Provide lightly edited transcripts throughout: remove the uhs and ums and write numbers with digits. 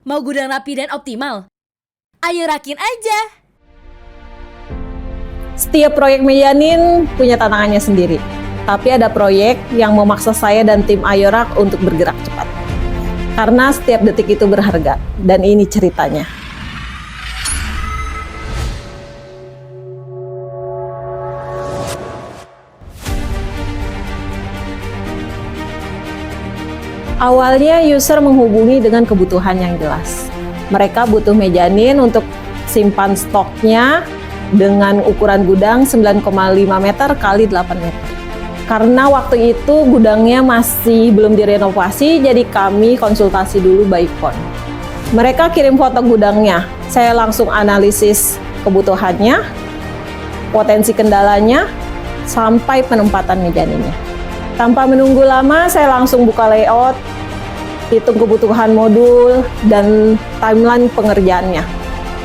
Mau gudang rapi dan optimal? Ayo rakin aja! Setiap proyek Mejanin punya tantangannya sendiri. Tapi ada proyek yang memaksa saya dan tim Ayorak untuk bergerak cepat. Karena setiap detik itu berharga. Dan ini ceritanya. Awalnya user menghubungi dengan kebutuhan yang jelas. Mereka butuh Mejanin untuk simpan stoknya dengan ukuran gudang 9,5 meter kali 8 meter. Karena waktu itu gudangnya masih belum direnovasi, jadi kami konsultasi dulu Baikon. Mereka kirim foto gudangnya, saya langsung analisis kebutuhannya, potensi kendalanya, sampai penempatan Mejaninnya. Tanpa menunggu lama, saya langsung buka layout, hitung kebutuhan modul, dan timeline pengerjaannya.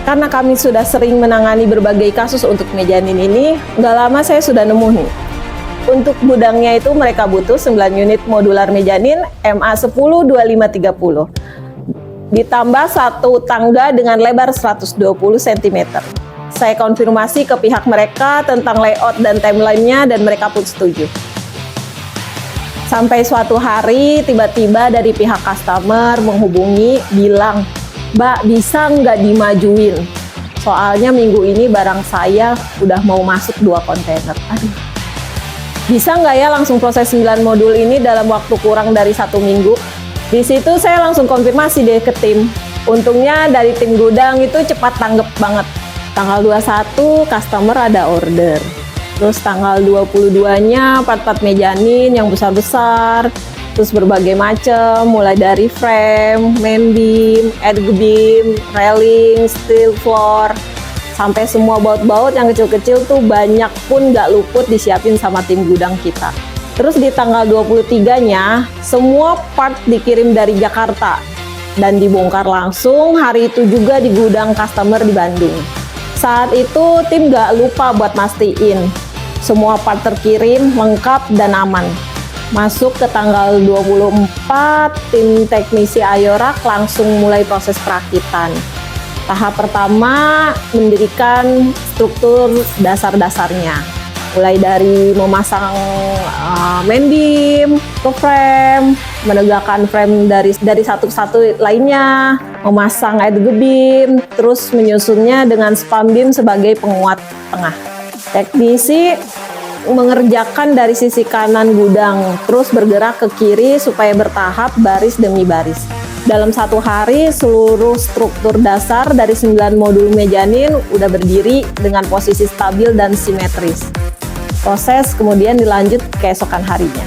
Karena kami sudah sering menangani berbagai kasus untuk Mejanin ini, nggak lama saya sudah nemu nih. Untuk gudangnya itu mereka butuh 9 unit modular Mejanin MA10-2530. Ditambah satu tangga dengan lebar 120 cm. Saya konfirmasi ke pihak mereka tentang layout dan timelinenya dan mereka pun setuju. Sampai suatu hari tiba-tiba dari pihak customer menghubungi bilang, "Mbak, bisa nggak dimajuin? Soalnya minggu ini barang saya udah mau masuk 2 kontainer." Aduh. Bisa nggak ya langsung proses 9 modul ini dalam waktu kurang dari 1 minggu? Di situ saya langsung konfirmasi deh ke tim. Untungnya dari tim gudang itu cepat tanggap banget. Tanggal 21 customer ada order. Terus tanggal 22-nya part-part Mejanin yang besar-besar, terus berbagai macam, mulai dari frame, main beam, edge beam, railing, steel floor, sampai semua baut-baut yang kecil-kecil tuh banyak pun nggak luput disiapin sama tim gudang kita. Terus di tanggal 23-nya, semua part dikirim dari Jakarta dan dibongkar langsung hari itu juga di gudang customer di Bandung. Saat itu tim nggak lupa buat mastiin semua part terkirim, lengkap, dan aman. Masuk ke tanggal 24, tim teknisi Ayorak langsung mulai proses perakitan. Tahap pertama, mendirikan struktur dasar-dasarnya. Mulai dari memasang main beam, ke frame, menegakkan frame dari satu ke satu lainnya, memasang edge beam, terus menyusunnya dengan spam beam sebagai penguat tengah. Teknisi mengerjakan dari sisi kanan gudang, terus bergerak ke kiri supaya bertahap baris demi baris. Dalam 1 hari, seluruh struktur dasar dari 9 modul Mejanin udah berdiri dengan posisi stabil dan simetris. Proses kemudian dilanjut keesokan harinya.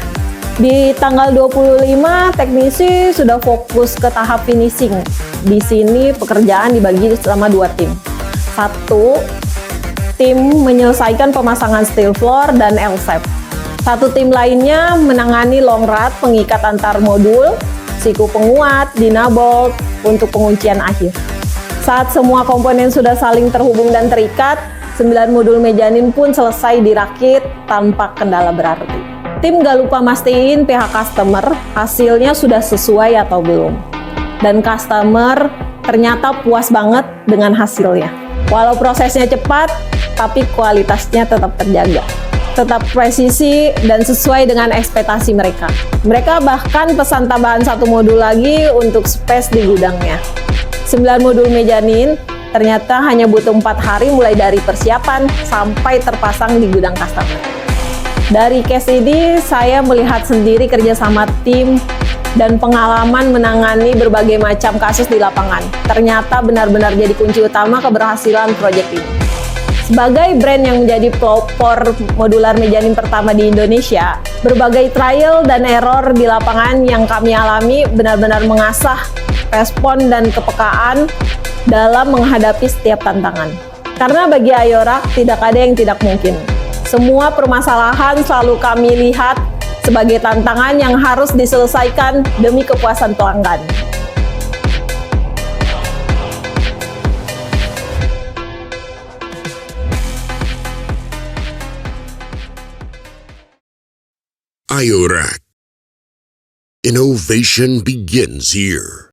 Di tanggal 25, teknisi sudah fokus ke tahap finishing. Di sini pekerjaan dibagi selama 2 tim. 1 tim menyelesaikan pemasangan steel floor dan L-shape. 1 tim lainnya menangani long rod pengikat antar modul, siku penguat, dina bolt untuk penguncian akhir. Saat semua komponen sudah saling terhubung dan terikat, 9 modul Mejanin pun selesai dirakit tanpa kendala berarti. Tim gak lupa mastiin pihak customer hasilnya sudah sesuai atau belum. Dan customer ternyata puas banget dengan hasilnya. Walau prosesnya cepat, tapi kualitasnya tetap terjaga. Tetap presisi dan sesuai dengan ekspektasi mereka. Mereka bahkan pesan tambahan 1 modul lagi untuk space di gudangnya. 9 modul Mejanin ternyata hanya butuh 4 hari mulai dari persiapan sampai terpasang di gudang customer. Dari case ini, saya melihat sendiri kerjasama tim dan pengalaman menangani berbagai macam kasus di lapangan. Ternyata benar-benar jadi kunci utama keberhasilan proyek ini. Sebagai brand yang menjadi pelopor modular Mejanin pertama di Indonesia, berbagai trial dan error di lapangan yang kami alami benar-benar mengasah respon dan kepekaan dalam menghadapi setiap tantangan. Karena bagi Ayorak tidak ada yang tidak mungkin. Semua permasalahan selalu kami lihat sebagai tantangan yang harus diselesaikan demi kepuasan pelanggan. Ayorak. Innovation begins here.